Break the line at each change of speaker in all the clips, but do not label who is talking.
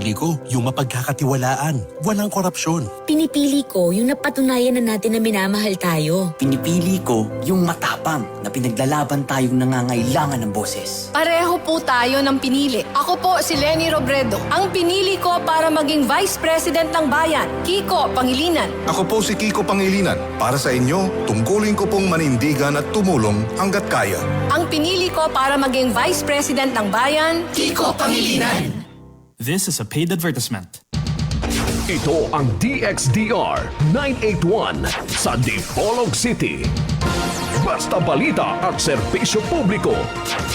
Pinipili ko yung mapagkakatiwalaan, walang korupsyon.
Pinipili ko yung napatunayan na natin na minamahal tayo.
Pinipili ko yung matapang na pinaglalaban tayong nangangailangan ng boses.
Pareho po tayo ng pinili. Ako po si Lenny Robredo. Ang pinili ko para maging Vice President ng Bayan, Kiko Pangilinan.
Ako po si Kiko Pangilinan. Para sa inyo, tungkulin ko pong manindigan at tumulong hanggat kaya.
Ang pinili ko para maging Vice President ng Bayan, Kiko Pangilinan.
This is a paid advertisement.
Ito ang DXDR 981 sa Dipolog City. Basta balita at serbisyo publiko.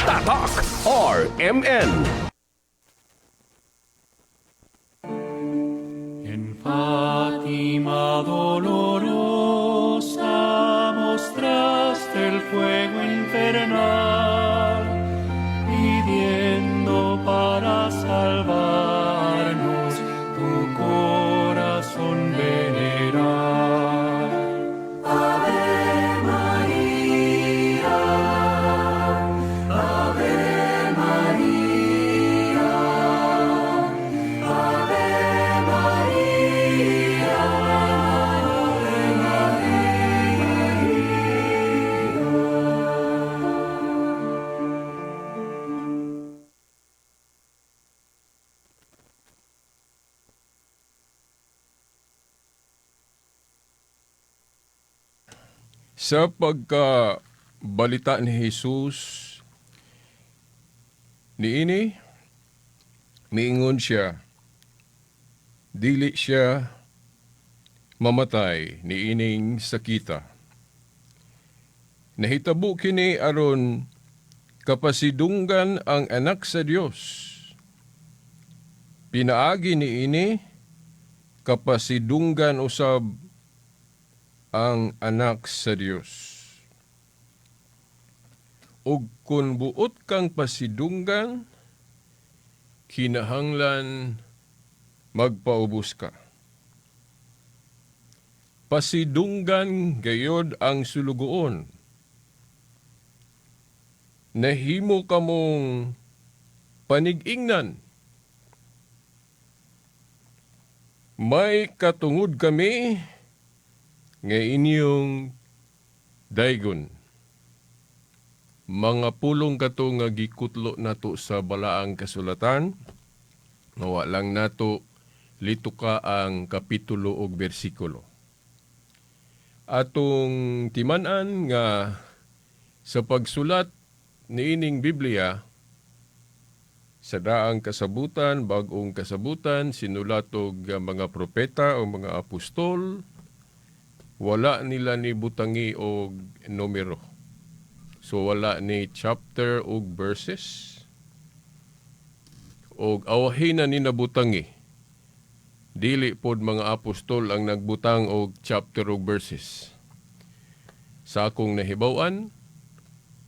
Tatak RMN.
En Fátima dolorosa mostraste el fuego infernal, pidiendo para salvarnos tu corazón venerar. Ave María, Ave María, Ave María, Ave
Sa pagkabalita ni Jesus, niini, miingon siya, dili siya mamatay niining sakita. Nahitabo kini aron kapasidunggan ang anak sa Dios. Pinaagi niini, kapasidunggan usab ang anak sa Dios. Ug kun buot kang pasidunggan, kinahanglan magpaubos ka. Pasidunggan gayod ang sulugoon. Nahimo kamong panig-ingnan. May katungod kami nga inyong daygon. Mga pulong kato nga gikutlo nato sa balaang kasulatan, nawa lang nato lituka ang kapitulo o bersikulo. Atong timanan nga sa pagsulat niining Biblia, sa daang kasabutan, bagong kasabutan, sinulatog mga propeta o mga apostol, wala nila ni butangi og numero. So wala ni chapter og verses. Og awahin na ni nabutangi. Dili pod mga apostol ang nagbutang og chapter og verses. Sa akong nahibaw-an,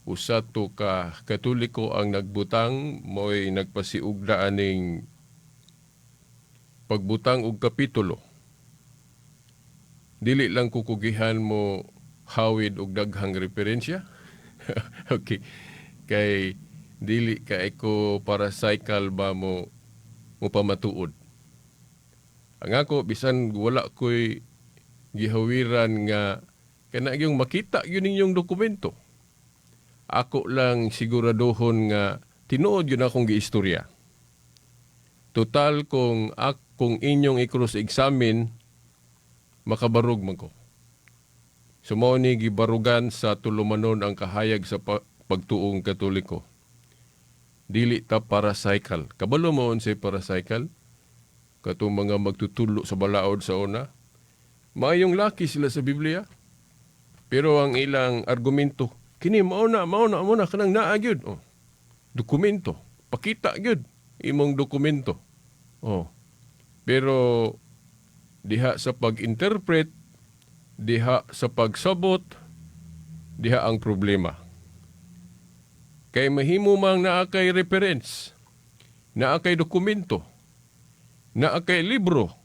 usa to ka Katoliko ang nagbutang, mo'y nagpasiugda aning pagbutang og kapitulo. Dili lang kukugihan mo hawid og daghang referensya. Okay. Kay dili ka ko para cycle ba mo pamatuod. Ang ako bisan wala ko'y gihawiran nga kana yung makita yun ninyong dokumento. Ako lang siguraduhon nga tinuod yun akong giistorya. Total kung inyong i-cross-examine, makabarog man ko. Sumao ni gibarugan sa tulumanon ang kahayag sa pagtuong Katoliko. Dili ta paracycle. Kabalo mo unsay paracycle? Katong mga magtutulo sa balaod sa una. Maayong laki sila sa Biblia. Pero ang ilang argumento, kini mauna kanang naa gyud. Oh. Dokumento, pakita gyud imong dokumento. Oh. Pero diha sa pag-interpret, diha sa pagsabot, diha ang problema. Kay mahimo mang naa kay reference, naa kay dokumento, naa kay libro,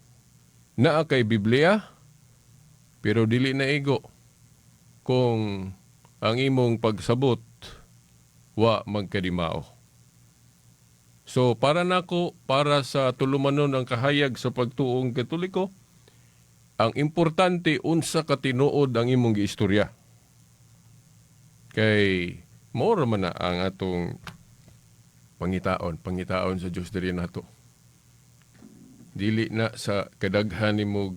naa kay Biblia, pero dili na igo kung ang imong pagsabot wa magkadimao. So para nako, para sa tulumanon ang kahayag sa pagtuong Katoliko, ang importante unsa ka tinuod ang imong giistorya. Kay mao man na ang atong pangitaon sa Dios diri nato. Dili na sa kadaghan nimo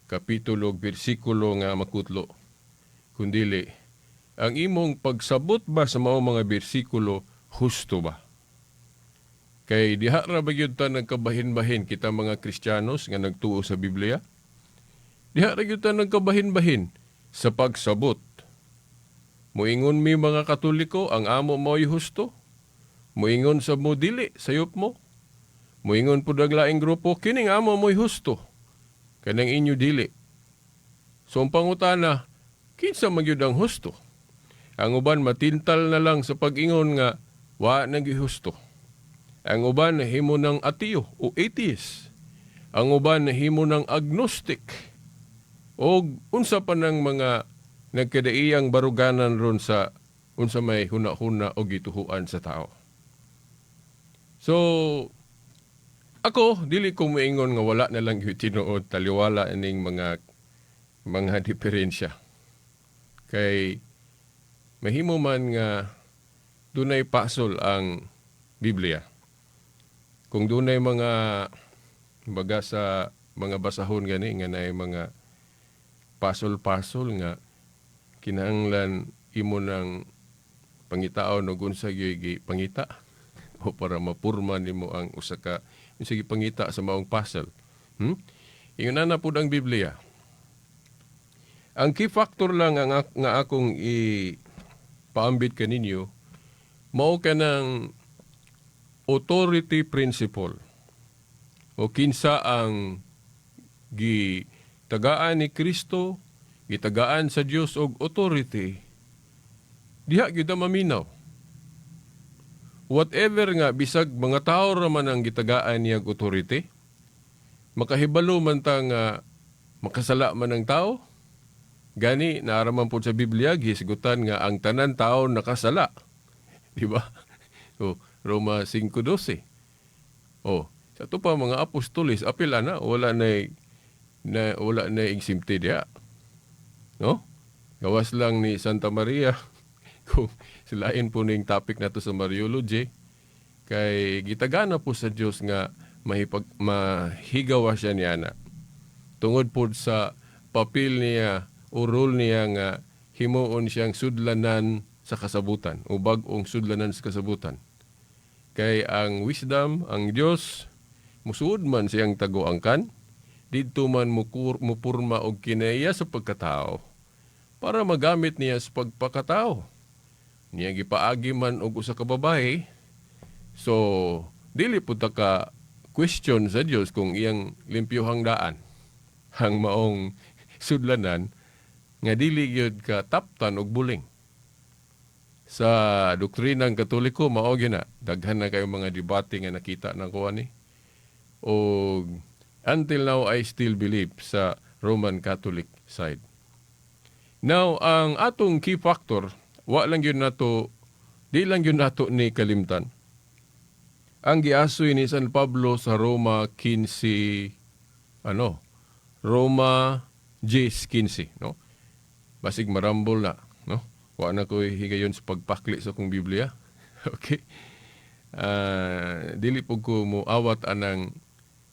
kapitulo ug bersikulo nga makutlo, kundili ang imong pagsabot ba sa mao mga bersikulo husto ba? Kay diha ra ba gyud ta nagkabahin-bahin kita mga Kristiyanos nga nagtuo sa Biblia? Diha ra gyud ta nagkabahin-bahin sa pagsabot. Moingon mi mga Katoliko ang amo mao'y husto. Moingon sa mo dili sayop mo. Moingon pud ang laing grupo kining amo mo'y husto. Kanang inyo dili. So ang pangutana, kinsa man gyud ang husto? Ang uban matintal na lang sa pag-ingon nga wa nagihusto. Ang uban himo ng ateo o atheist. Ang uban himo ng agnostic. O unsa pa ng mga nagkadaiyang baruganan ron sa unsa may huna-huna o gituhuan sa tao. So, ako, dili ko moingon nga wala na lang yung tinuod, taliwala ining mga diferensya. Kay mahimo man nga dunay pasol ang Biblia. Kung dunay mga baga sa mga basahon gani nga naay mga pasol-pasol nga kinahanglan imo ng pangitaon o unsa gyud pangita o para mapurma nimo ang usa ka sige pangita sa maong puzzle. Ingon na pud ang Biblia. Ang key factor lang nga akong ipaambit kaninyo mao kanang authority principle o kinsa ang gitagaan ni Kristo, gitagaan sa Dios og authority. Diha gyud maminaw. Whatever nga, bisag mga tao raman ang gitagaan niya authority, makahibalo man ta nga makasala man ang tao, gani naaraman po sa Biblia, gisigutan nga ang tanan tao nakasala. Diba? O, Roma 5:12. O, sa ito pa mga apostolis, apila na, wala na eximte diya. No? Gawas lang ni Santa Maria, kung silain po ning topic na to sa Mariology, kay gitagana po sa Diyos nga mahigawa siya niya na. Tungod po sa papel niya o role niya nga himuon siyang sudlanan sa kasabutan o bag-ong sudlanan sa kasabutan. Kay ang wisdom, ang Diyos, musuod man siyang taguangkan, didto man mupurma og kinaya sa pagkatao para magamit niya sa pagpakatao. Niya gipaagi man og usa ka babae. So, dili pud ta ka question sa Dios kung iyang limpyohang daan hang maong sudlanan nga dili gyud ka taptan og buling. Sa doktrinang Katoliko mao gyud na daghan na kayo mga debate nga nakita na ko ani. Og until now I still believe sa Roman Catholic side. Now, ang atong key factor, di lang yun nato ni kalimtan. Ang giasoy ni San Pablo sa Roma 15, Roma 10:15, no? Basig marambol na, no? Wa na ko higayon sa pagpakli sa kong Biblia. Okay? Dili po ko mo awat anang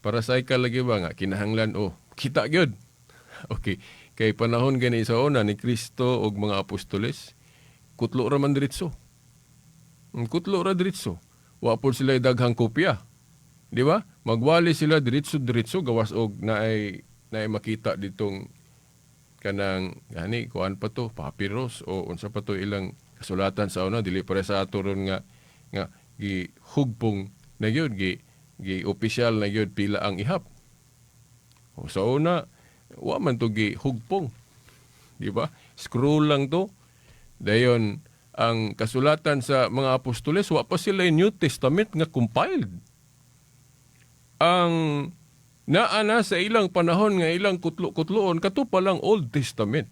para sa lagi ba nga, kinahanglan, kita gyud. Okay. Kay panahon gani sa una ni Kristo og mga apostoles, kutlo ra man diretso. Kutlo ra diretso. Wa po sila daghang kopya. Di ba? Magwali sila diretso gawas og naay makita ditong kanang gani kuan pa to, papyrus o unsa pa to ilang kasulatan sa una dili pare sa ato ron nga gihugpong na gyud gi opisyal na gyud pila ang ihap. O sa una wa man to gihugpong. Di ba? Scroll lang to. Dayon ang kasulatan sa mga apostoles wa pa sila New Testament nga compiled. Ang naana sa ilang panahon nga ilang kutlo-kutloon kato pa lang Old Testament.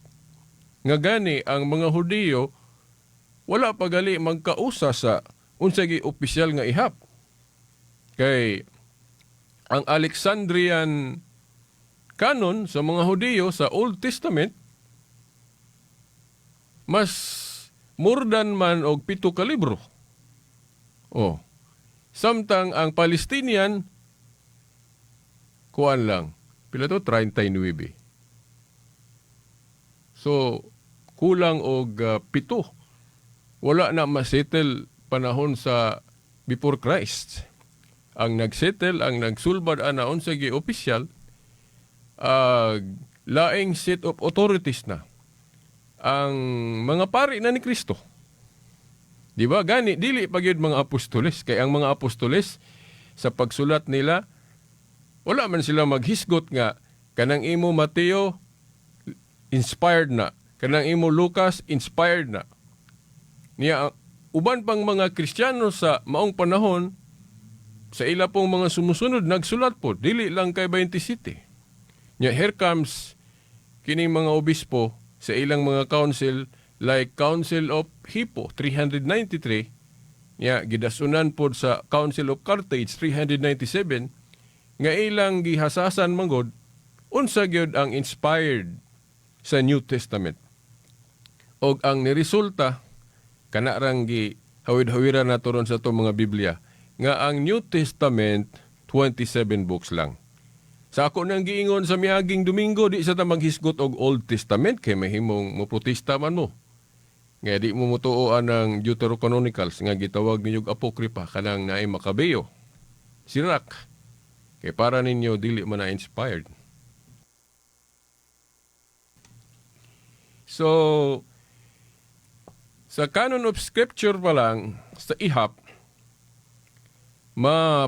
Nga gani ang mga Hudiyo wala pa gali magkausa sa unsa gi opisyal nga ihap. Kay ang Alexandrian canon sa mga Hudiyo sa Old Testament mas more than man og 7 ka libro. Oh. Samtang ang Palestinian kuan lang. Pila to 39. So kulang og 7. Wala na masettle panahon sa before Christ. Ang nagsettle, ang nagsulbad ana unsa gi opisyal, laing set of authorities na ang mga pari na ni Kristo. Di ba? Gani, dili pagyud mga apostoles. Kay ang mga apostoles, sa pagsulat nila, wala man sila maghisgot nga, kanang imo Mateo, inspired na. Kanang imo Lucas, inspired na. Niya, uban pang mga Kristiyano sa maong panahon, sa ila pong mga sumusunod, nagsulat po, dili lang kay 27. Niya, here comes kining mga obispo sa ilang mga council, like Council of Hippo, 393, niya, gidasunan po sa Council of Carthage, 397, nga ilang gihasasan manggod, unsa gyud ang inspired sa New Testament. Og ang niresulta, kanarang gi hawid-hawiran nato ron sa itong mga Biblia, nga ang New Testament, 27 books lang. Sa ako nang giingon sa miaging Domingo, di sa ta maghisgot og Old Testament, kay mahimong moprotesta man mo. Nga di mo mutuoan ng Deuterocanonicals, nga gitawag ninyog Apokripa, kanang naay Makabeyo. Sirak. Kay para ninyo, dili man na-inspired. So, sa canon of scripture pa lang, sa ihap,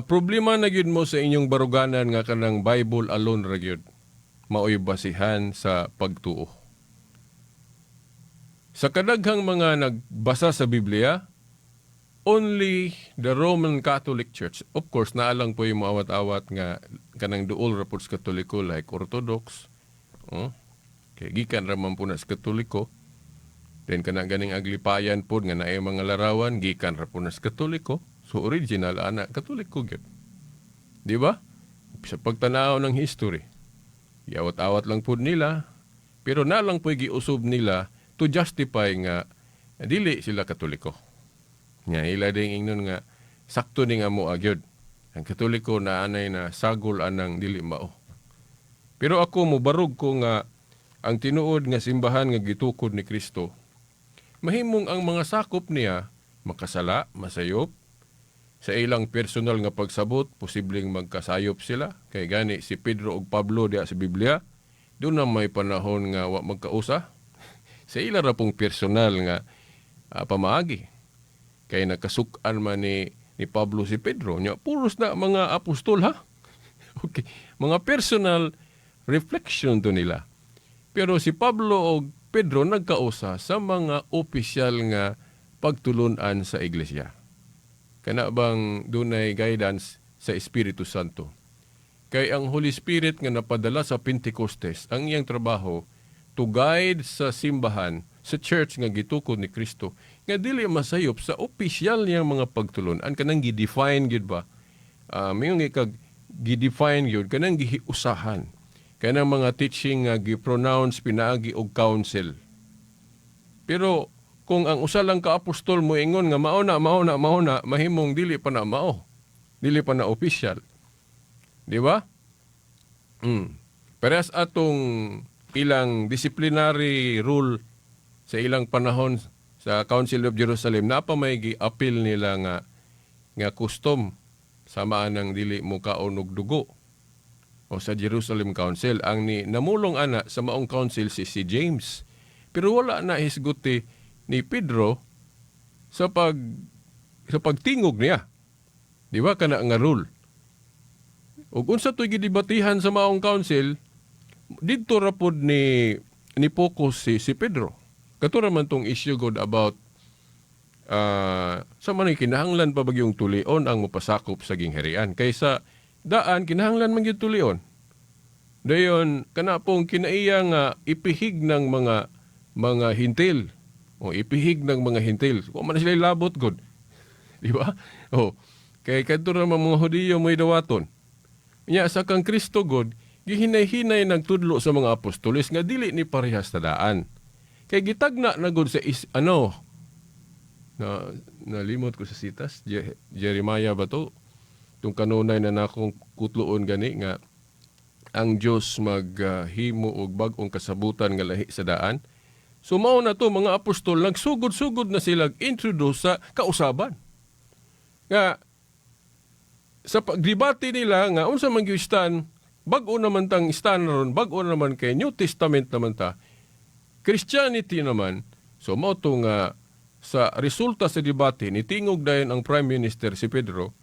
problema na gyud mo sa inyong baruganan nga kanang Bible alone ra gyud. Maoy basihan sa pagtuo. Sa kadaghang mga nagbasa sa Biblia, only the Roman Catholic Church, of course, naalang po yung maawat-awat nga kanang duol reports Katoliko like Orthodox, kay gikan raman po na sa Katoliko, then kanang ganing aglipayan po nga naay mga larawan, gikan ra po na sa Katoliko. So original anak Katoliko gyud. Di ba? Sa pagtanaw ng history, iawat-awat lang po nila, pero nalang po giusob nila to justify nga dili sila Katoliko. Nga ila ding ingnon nga sakto ni nga mo agyod. Ang Katoliko na anay na sagol anang dili mao. Pero ako mubarog ko nga ang tinuod nga simbahan nga gitukod ni Kristo, mahimong ang mga sakop niya makasala, masayop, sa ilang personal nga pagsabot, posibleng magkasayop sila. Kay gani si Pedro ug Pablo diya sa Biblia, doon na may panahon nga wa magkausa. Sa ila ra pong personal nga pamaagi. Kay nakasukan man ni Pablo si Pedro. Nya, puros na mga apostol ha. Okay. Mga personal reflection to nila. Pero si Pablo o Pedro nagkausa sa mga opisyal nga pagtulunan sa iglesia. Kana bang dunay guidance sa Espiritu Santo. Kay ang Holy Spirit nga napadala sa Pentecostes, ang iyang trabaho to guide sa simbahan, sa church nga gitukod ni Kristo, nga dili masayop sa opisyal niyang mga pagtulunan, kanang gi-define gyud ba? Mayong ikag gi-define gyud, kanang gihiusahan. Kanang mga teaching nga gi-pronounce pinaagi og council. Pero kung ang usa lang ka apostol mo ingon nga mauna, mahimong dili pa na mao. Dili pa na opisyal. Di ba? Parehas atong ilang disciplinary rule sa ilang panahon sa Council of Jerusalem, napa may gi-appeal nila nga custom samaan ng dili mo kaon og dugo. O sa Jerusalem Council, ang namulong ana sa maong council si James. Pero wala na hisguti ni Pedro sa pagtingog niya. Di ba kana nga rule? Ug unsa to'y gidebatihan sa maong council, didto ra pod ni focus si Pedro. Katura man tong issue god about sa man kinahanglan pa bagyong tulion ang mapasakop sa gingharian. Kaysa daan kinahanglan man gyud tulion. Dayon kana pong kinaiya nga ipihig ng mga hintil. O ipihig ng mga hintil. Kung man sila labot, good. Di ba? Oh, kay kadto ra mga Hudiyo mo'y dawaton. Nya sa kang Kristo God, gihinay-hinay nagtudlo sa mga apostoles nga dili ni parehas tadaan. Kay gitagna na gud sa nalimot ko sa sitas, Jeremiah ba to? Tung kanunay na nakong kutloon gani nga ang Dios maghimo og bag-ong kasabutan nga lahi sa daan. So mao na to mga apostol nagsugod-sugod na sila introduce sa kausaban. Nga sa pagdebate nila nga unsa man gyud stand, bag-o naman tang stand ron, bag-o naman kay New Testament naman ta. Christianity naman, so mao to nga sa resulta sa debate nitingog dayon ang Prime Minister si Pedro.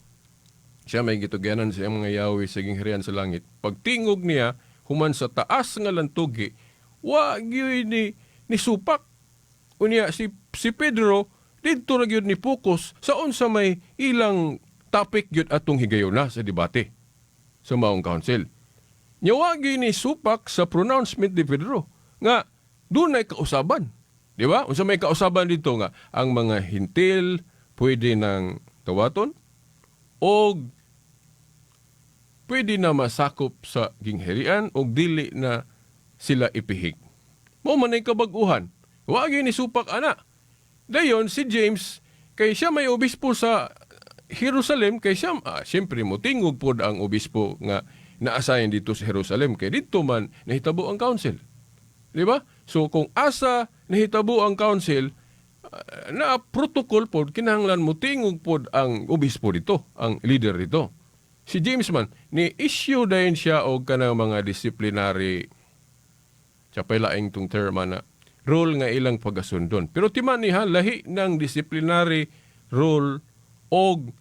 Siya may gituganan sa mga yawi sa gingharian sa langit. Pagtingog niya human sa taas nga lantugi, wa gyud ni supak. Unya si Pedro didto ra gyud ni focus sa unsa may ilang topic gyud atong higayuna sa debate sa maong council. Nya wa gyud ni supak sa pronouncement ni Pedro nga dunay kausaban. Di ba? Unsa may kausaban dito nga ang mga hintil pwede nang tawaton o pwede na masakop sa gingharian o dili na sila ipihig. Mao man ay kabag-uhan. Wa gyud ni supak ana. Dayon si James kay siya may obispo sa Jerusalem kay siya siyempre mo tingog pod ang obispo nga na-assign dito sa Jerusalem kay dito man nahitabo ang council. Di ba? So kung asa nahitabo ang council, na protocol pod kinahanglan mo tingog pod ang obispo dito, ang leader dito. Si James man ni issue dayon siya og kanang mga disciplinary chapay laing tung term na rule nga ilang pagasundon. Pero timan niha lahi ng disciplinary rule og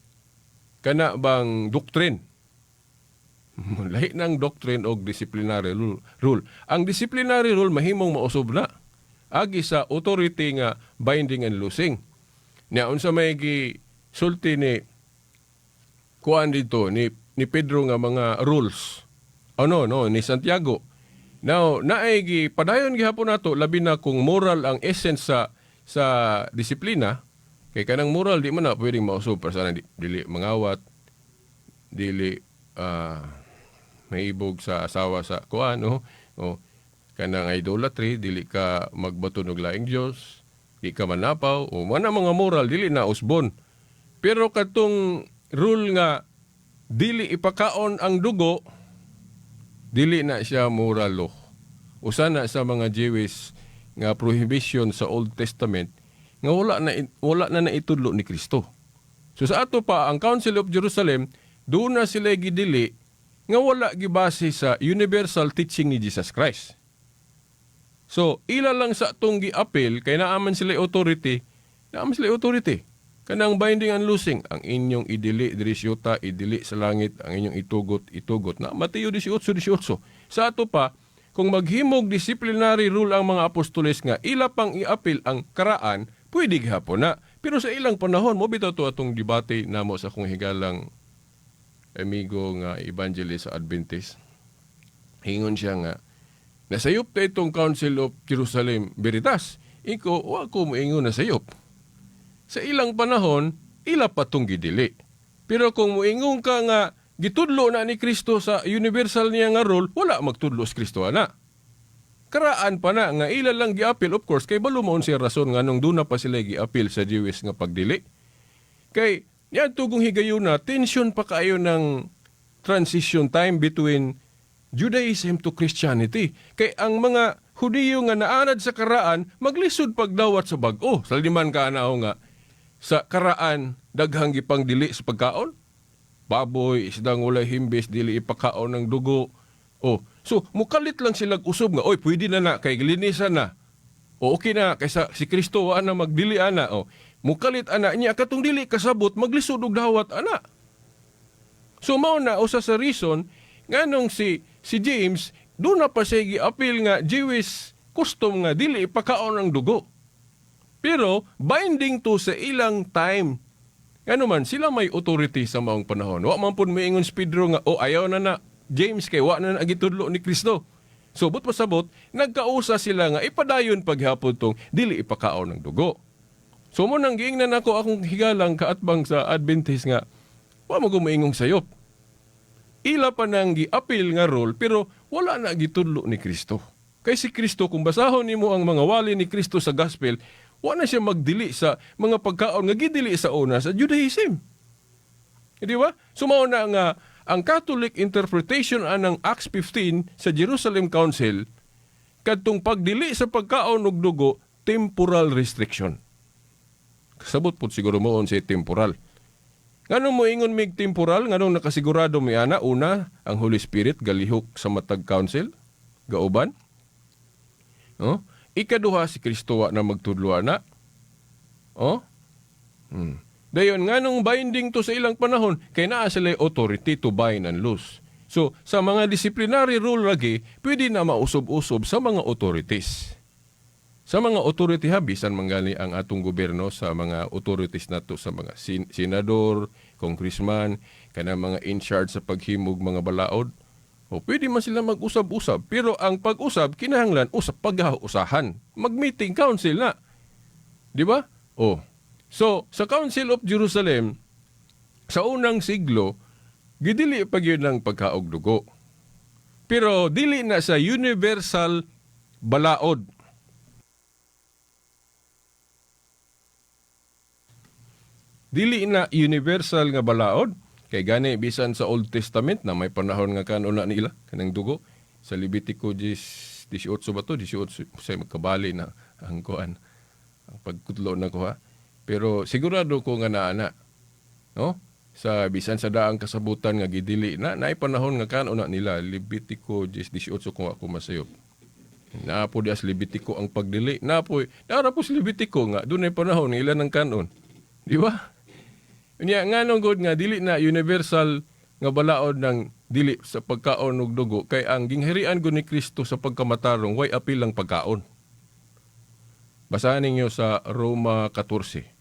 kana bang doctrine. Lahi ng doctrine og disciplinary rule. Ang disciplinary rule mahimong mausob na agi sa authority nga binding and loosing. Nya unsa may gisulti ni kuan dito ni Pedro nga mga rules. Ni Santiago. Now, naay padayon gihapon nato labi na kung moral ang essence sa disiplina. Kay kanang moral di man na pwedeng mausob para sana dili mangawat, dili maibog sa asawa sa kuan kanang idolatry, dili ka magbaton og laing Dios, di ka manapaw o mana mga moral dili na usbon. Pero katong rule nga dili ipakaon ang dugo, dili na siya moral law. Usa na sa mga Jewish nga prohibition sa Old Testament nga wala na naitudlo ni Kristo. So sa ato pa ang Council of Jerusalem, doon na sila gidili nga wala gibase sa universal teaching ni Jesus Christ. So ila lang sa atong gi-appeal kay naaman sila authority, kanang binding and loosing ang inyong idili diri siyota, idili sa langit, ang inyong itugot na Mateo 18:18. Sa ato pa kung maghimog disciplinary rule ang mga apostoles nga ila pang i-appeal ang karaan, pwede gihapon na. Pero sa ilang panahon mo bitaw to atong debate namo sa kung higalang amigo nga evangelist sa Adventist. Hingon siya nga nasayop ta itong Council of Jerusalem Veritas. Iko wa ko moingon nasayop. Sa ilang panahon, ila patong gidili. Pero kung moingon ka nga gitudlo na ni Kristo sa universal niya nga role, wala magtudlo si Kristo ana. Karaan pa na nga ila lang gi-appeal, of course kay balumon siya rason nga nung doon na pa sila gi-appeal sa Jewish nga pagdili. Kay yan tugong higayon na tension pa kayo ng transition time between Judaism to Christianity. Kay ang mga Hudiyo nga naanad sa karaan maglisod pagdawat sa bag-o. Saldiman ka na nga sa karaan daghang gipang dili sa pagkaon. Baboy, isdang walay himbis, dili ipakaon ng dugo. So mukalit lang sila usob nga, oy pwede na kay linisan na. Okay na kaysa si Kristo wa na magdili ana. Mukalit ana niya katong dili kasabot maglisod og dawat ana. So mao na usa sa reason nganong si James doon na pa siya gi-appeal nga Jewish custom nga dili ipakaon ang dugo. Pero binding to sa ilang time. Ano man, sila may authority sa maong panahon. Wa man pud moingon si Pedro nga, ayaw na James kay wa na gitudlo ni Kristo. So but pasabot, nagkausa sila nga ipadayon paghapon tong dili ipakaon ng dugo. So mo nang giingnan ako akong higalang kaatbang sa Adventist nga, wa mo gumaingong sayop. Ila pa nang gi-appeal nga role, pero wala na gitudlo ni Kristo. Kay si Kristo, kung basahon nimo ang mga wali ni Kristo sa gospel, wa na siya magdili sa mga pagkaon nga gidili sa una sa Judaism. Di ba? Sumao na nga ang Catholic interpretation anang Acts 15 sa Jerusalem Council kadtong pagdili sa pagkaon ug dugo temporal restriction. Kasabot po siguro mo on say temporal. Nganong mo ingon mig temporal nganong nakasigurado mi ana una ang Holy Spirit galihok sa matag council gauban. Oh, ikaduha si Kristo wa na magtudlo ana. Oh? Dayon nganong binding to sa ilang panahon kay naa sila authority to bind and loose. So sa mga disciplinary rule lagi pwede na mausob-usob sa mga authorities. Sa mga authority bisan manggali ang atong gobyerno sa mga authorities nato sa mga senador, congressman, kana mga in charge sa paghimog mga balaod. O pwede man sila mag-usab-usab, pero ang pag-usab kinahanglan usap pag-usahan. Mag-meeting council na. Di ba? Oh. So, sa Council of Jerusalem, sa unang siglo, gidili pa yun ng pagkaog-dugo. Pero dili na sa universal balaod. Dili na universal nga balaod. Kay gani, bisan sa Old Testament na may panahon nga kanuna nila, kanang dugo. Sa Levitico 18 ba to? 18 sa magkabali na ang kuan. Ang pagkutlo na ko ha. Pero sigurado ko nga naana, no? Sa bisan sa daang kasabutan nga gidili na panahon nga kanuna nila Levitico 18 kung ako masayop. Naapo di as Levitico ang pagdili. Naapo si Levitico nga dunay panahon nga ilan ang kanon. Di ba? Unya nganong god nga dili na universal nga balaod ng dili sa pagkaon ug dugo kay ang gingharian gud ni Kristo sa pagkamatarong way apil lang pagkaon. Basahin ninyo sa Roma 14.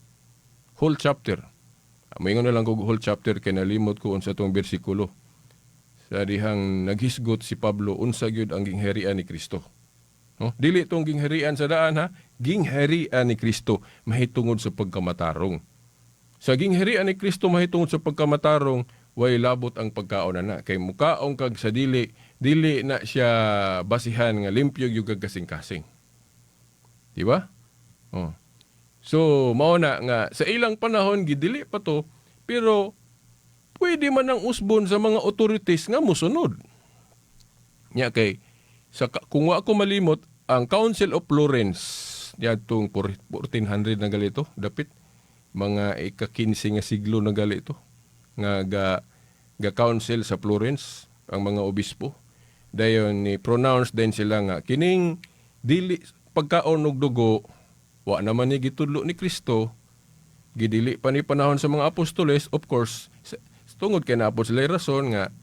Whole chapter. Maingon na lang ko whole chapter kay nalimot ko unsa tong bersikulo. Sa dihang naghisgot si Pablo unsa gyud ang gingharian ni Kristo. No? Dili tong gingharian sa daan ha, gingharian ni Kristo mahitungod sa pagkamatarong. Sa gingharian ni Kristo mahitungod sa pagkamatarong way labot ang pagkaon na kay mukaong kag sa dili na siya basihan nga limpyo gyud kag kasing-kasing. Di ba? Oh. So, mao na nga, sa ilang panahon, gidili pa to, pero pwede man ang usbon sa mga authorities nga musunod. Nya kay, kung wa ko malimot, ang Council of Florence, yatong 1400 na galito, dapit, mga ika-15 nga siglo na galito, nga ga council sa Florence, ang mga obispo. Dayon ni pronounce din sila nga, kining dili pagkaon og dugo, wa naman ni gitudlo ni Kristo, gidili pa ni panahon sa mga apostoles, of course, tungod kay naapod sila rason nga,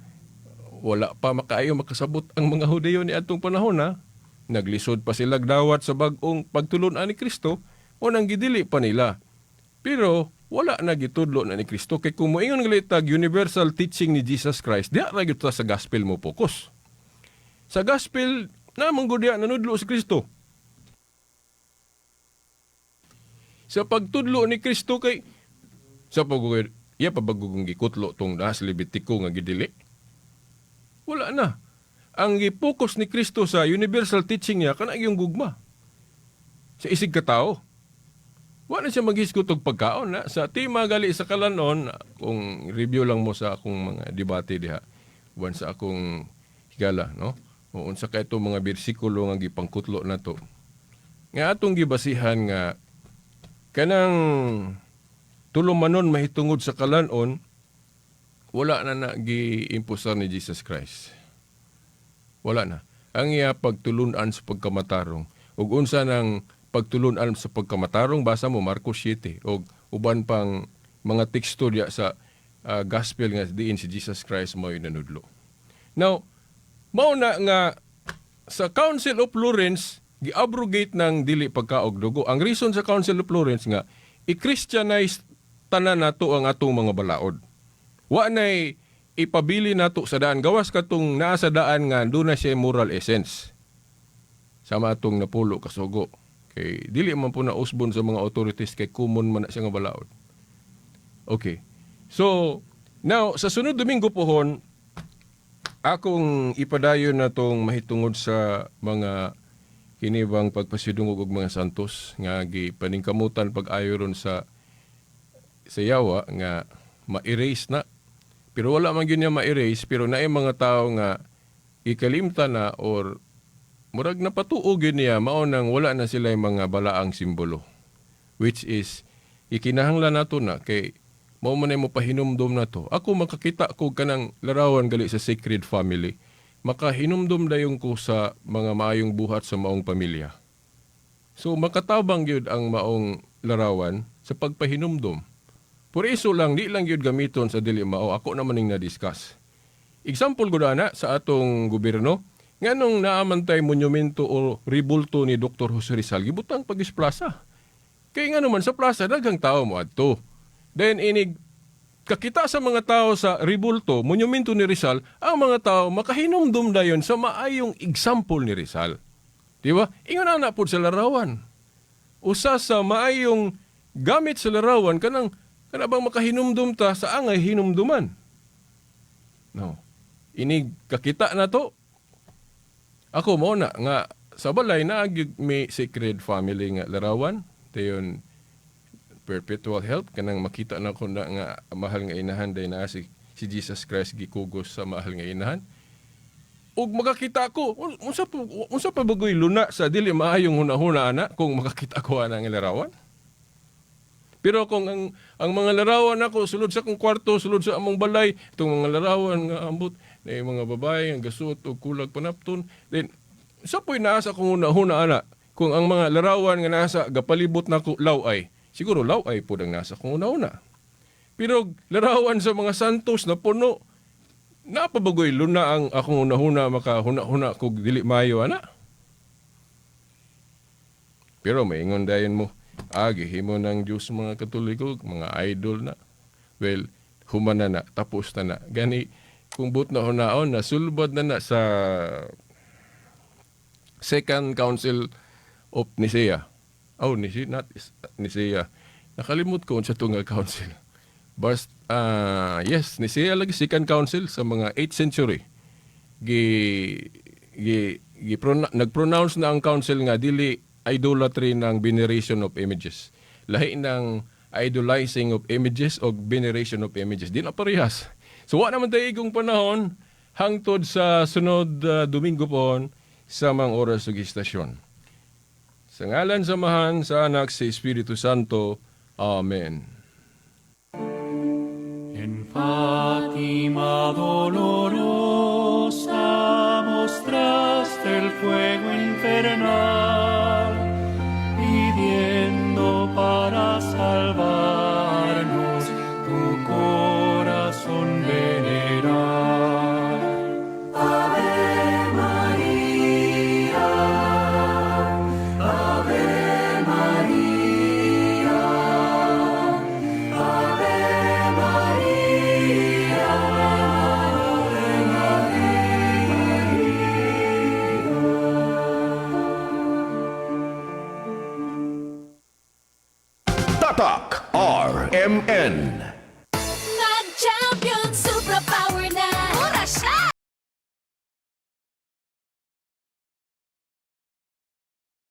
wala pa makaayo makasabot ang mga Hudyo ni atong panahon ha. Naglisod pa sila dawat sa bag-ong pagtulon ni Kristo, o nang gidili pa nila. Pero, wala na gitudlo na ni Kristo, kay kung moingon nga universal teaching ni Jesus Christ, diya ra gyud sa gospel mo focus. Sa gospel, namang gudya nanudlo si Kristo. Sa pagtudlo ni Kristo kay sa pagugong gikutlo tong nas Levitico nga gidili. Wala na. Ang gipokus ni Kristo sa universal teaching niya kana yung gugma. Sa isig ka tao. Wala na siya maghisgot og pagkaon na sa tema gali sa kalanon kung review lang mo sa akong mga debate diha. Buwan sa akong higala, no? O unsa kay itong mga bersikulo nga gipangkutlo nato. Nga atong gibasihan nga kanang tulumanon mahitungod sa kalanon, wala na nagi-imposar ni Jesus Christ. Wala na. Ang iya pagtulunan sa pagkamatarong. Ug unsa nang pagtulunan sa pagkamatarong, basa mo Marcos 7. O uban pang mga teksto diya sa gospel nga diin si Jesus Christ mo nanudlo. Now, mauna nga sa Council of Florence, gi-abrogate ng dili pagkaog-dugo. Ang reason sa Council of Florence nga, i-Christianize tanan nato ang atong mga balaod. Wa na'y ipabili nato sa daan. Gawas katong naa sa daan nga doon na siya moral essence. Sama atong napulo kasugo. Kay dili man po na usbon sa mga authorities kay common man na siya nga balaod. Okay. So, now sa sunod Domingo pohon akong ipadayon na tong mahitungod sa mga kinibang pagpasidungog og mga santos nga gipaningkamutan pag-ayo ron sa Yawa nga ma-erase na. Pero wala man gyud niya ma-erase pero naay mga tao nga ikalimtan na or murag napatuo gyud niya mao nang wala na sila yung mga balaang simbolo, which is ikinahanglan nato na kay mao man mo pahinumdom na to. Ako makakita ko kanang larawan gali sa sacred family, makahinumdom dayon ko sa mga maayong buhat sa maong pamilya. So makatabang gyud ang maong larawan sa pagpahinumdom. Por iso lang di lang gyud gamiton sa dili mao. Ako naman ning na-discuss. Example gud ana sa atong gobyerno nganong naamantay monumento o ribulto ni Dr. Jose Rizal gibutang pagis plaza. Kay nga naman sa plaza daghang tao mo adto. Then inig kakita sa mga tao sa ribulto, monumento ni Rizal, ang mga tao makahinumdum dayon sa maayong example ni Rizal. Di ba? Ingon na po sa larawan. Usa sa maayong gamit sa larawan kanang bang makahinumdum ta sa angay hinumduman. No. Inig kakita na to. Ako mo na nga sa balay na may sacred family nga larawan. Dayon perpetual help kanang makita na ko na nga mahal nga inahan day na si Jesus Christ gikugos sa mahal nga inahan. Ug makakita ko unsa pa bagoy luna sa dili maayong hunahuna ana kung makakita ko ana nga larawan. Pero kung ang mga larawan ako sulod sa akong kwarto, sulod sa among balay, itong mga larawan nga ambot na mga babae ang gasuot og kulag panapton, then sa po'y nasa kung una-una ana, kung ang mga larawan nga nasa gapalibot na ko laway, siguro laway po ang nasa kung una-una. Pero larawan sa mga santos na puno, napabagoy luna ang akong una-una makahuna-huna kog dili maayo ana. Pero maingon dayon mo, gihimo ng Diyos mga Katoliko, mga idol na. Well, humana na, tapos na. Gani, kung but na hunaon, nasulbad na sa Second Council of Nicaea. Not Nicaea. Nakalimut ko sa tunga council. Yes, Nicaea lagi Second Council sa mga 8th century. Nag-pronounce na ang council nga dili idolatry ng veneration of images. Lahi ng idolizing of images o veneration of images. Di na parehas. So, wa naman tayo igong panahon hangtod sa sunod Domingo po sa mga oras ng istasyon. Sa ngalan samahan sa anak sa Espiritu Santo. Amen.
En Fátima dolorosa mostraste el fuego infernal, pidiendo para salvarnos tu corazón veneral. Ave María, Ave María, Ave María, Ave
Tatak RMN.